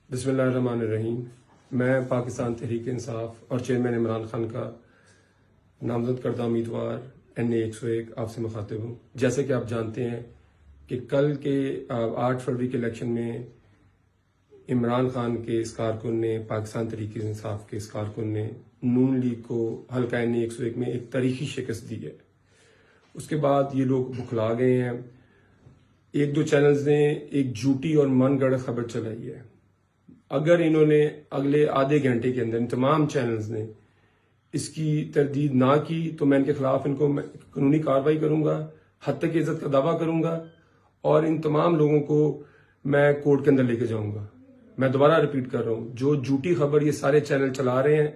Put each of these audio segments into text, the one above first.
बिस्मिल्लाहिर्रहमानिर्रहीम। मैं पाकिस्तान तहरीक इंसाफ और चेयरमैन इमरान खान का नामजद करदा उम्मीदवार NA 101 आपसे मुखातिब हूँ। जैसे कि आप जानते हैं कि कल के 8 फरवरी के इलेक्शन में इमरान खान के इस कारकुन ने, पाकिस्तान तहरीक इंसाफ के इस कारकुन ने नून लीग को हल्का NA 101 में एक तारीखी शिकस्त दी है। उसके बाद ये लोग बुखला गए हैं। एक दो चैनल्स ने एक झूठी और मनगढ़ंत खबर चलाई है। अगर इन्होंने अगले आधे घंटे के अंदर तमाम चैनल्स ने इसकी तरदीद ना की तो मैं इनके खिलाफ इनको कानूनी कार्रवाई करूंगा, हद तक इज्जत का दावा करूंगा और इन तमाम लोगों को मैं कोर्ट के अंदर लेके जाऊंगा। मैं दोबारा रिपीट कर रहा हूं, जो झूठी खबर ये सारे चैनल चला रहे हैं,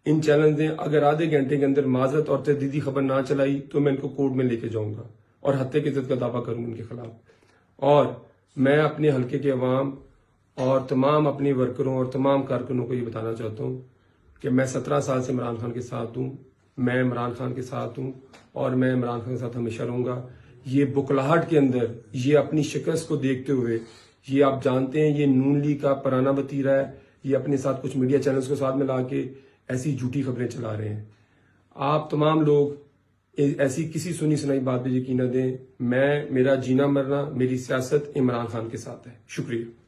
इन चैनल ने अगर आधे घंटे के अंदर माजरत और तरदीदी खबर ना चलाई तो मैं इनको कोर्ट में लेके जाऊंगा और हद तक इज्जत का दावा करूंगा इनके खिलाफ। और मैं अपने हल्के के अवाम और तमाम अपने वर्करों और तमाम कारकुनों को ये बताना चाहता हूँ कि मैं 17 साल से इमरान खान के साथ हूँ, मैं इमरान खान के साथ हूँ और मैं इमरान खान के साथ हमेशा रहूंगा। ये बुखलाहट के अंदर, ये अपनी शिकस्त को देखते हुए, ये आप जानते हैं ये नून लीग का पुराना वतीरा है, ये अपने साथ कुछ मीडिया चैनल्स को साथ में ला के ऐसी झूठी खबरें चला रहे हैं। आप तमाम लोग ऐसी किसी सुनी सुनाई बात पर यकीन न दें। मेरा जीना मरना, मेरी सियासत इमरान खान के साथ है। शुक्रिया।